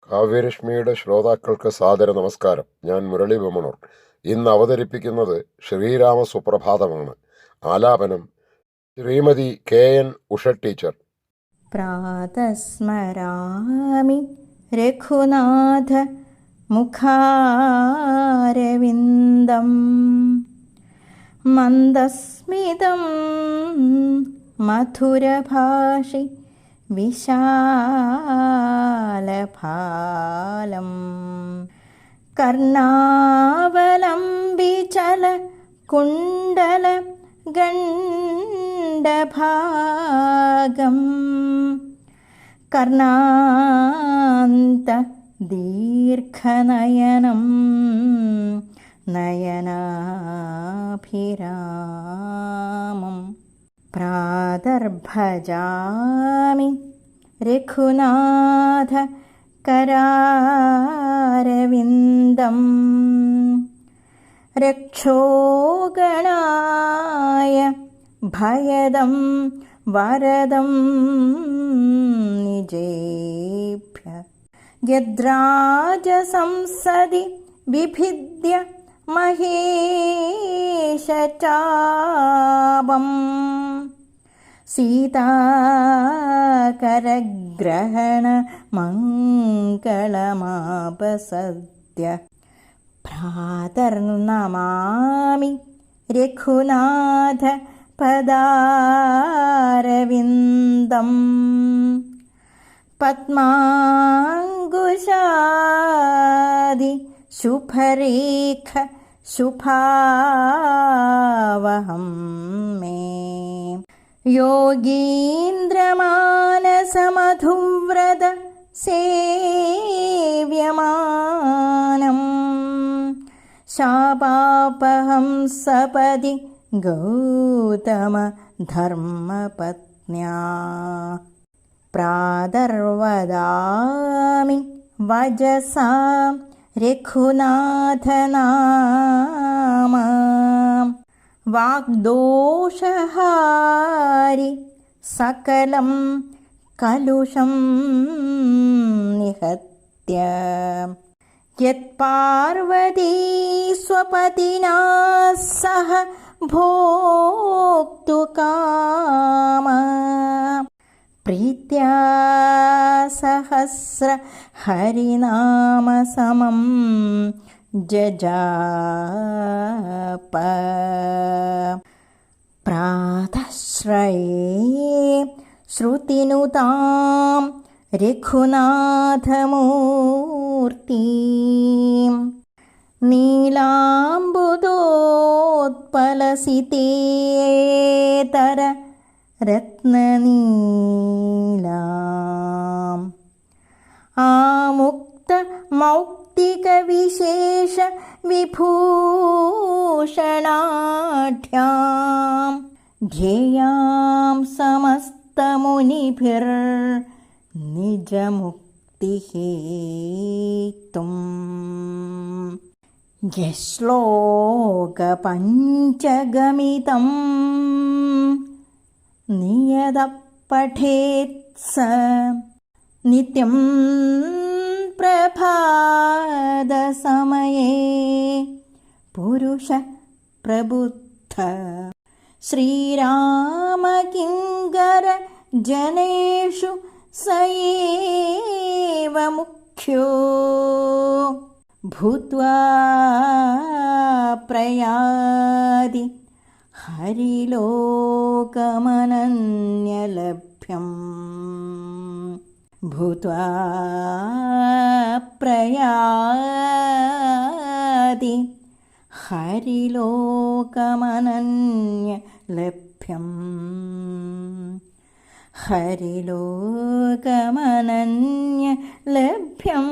കാവ്യരശ്മിയുടെ ശ്രോതാക്കൾക്ക് സാദര നമസ്കാരം. ഞാൻ മുരളി ബമണൂർ. ഇന്ന് അവതരിപ്പിക്കുന്നത് ശ്രീരാമ സുപ്രഭാതമാണ്. ആലാപനം ശ്രീമതി KN ഉഷ ടീച്ചർ. പ്രാതസ്മരാമി രഘുനാഥ മുഖാരവിന്ദം മന്ദസ്മിതം മധുരഭാഷി വിശാലഫാലം കർണാവലംബിചല കുണ്ടല ഗണ്ഡഭാഗം കർണാന്ത ദീർഘനയനം നയനാഭിരാമം പ്രാതർഭജാമി രഘുനാഥ കരാരവിന്ദം രക്ഷോഗണായ ഭയദം വരദം നിജേഭ്യ യദ്രാജസംസദി വിഭിദ്യ മഹേശചാപം സീതാകരഗ്രഹണ മംഗളമാപസദ്യ ഭ്രാതർനമാമി രഘുനാഥ പദാരവിന്ദം പദ്മാങ്കുശാദി ശുഭരേഖ ശുഭാവഹം മേ യോഗീന്ദ്രമാനസമധുവ്രത സേവ്യമാനം ശാപാപഹം സപദി ഗൗതമ ധർമ്മപത്ന്യാ പ്രാതർവദാമി വജസാ രഘുനാഥനാമ വാഗ്ദോഷഹാരി സകലം കലുഷം നിഹത്യ യത്പാർവതീ സ്വപതിനാ സഹ ഭോക്തുകാമ പ്രീത്യാ സഹസ്ര ഹരിനാമസമം ജജാപ പ്രാതശ്രയേ ശ്രുതിനുതാം രഘുനാഥമൂർത്തിം നീലാംബുദോത്പലസിതേതര രത്നനീലാം ആമുക്ത മൗക്തികവിശേഷ വിഭൂഷണാഢ്യാം ധ്യേയാം സമസ്തമുനിഭിർ നിജമുക്തിഹേതും യശ്ലോകപഞ്ചഗമിതം നിയതപഠേത്സ നിത്യം പ്രഭാതസമയേ പുരുഷ പ്രബുദ്ധ ശ്രീരാമകിങ്കര ജനേഷു സയേവ മുഖ്യോ ഭൂത്വാ പ്രയാതി ഹരിലോകമനന്യലഭ്യം ഭൂത്വാ പ്രയാതി ഹരിലോകമനന്യലഭ്യം ഹരിലോകമനന്യലഭ്യം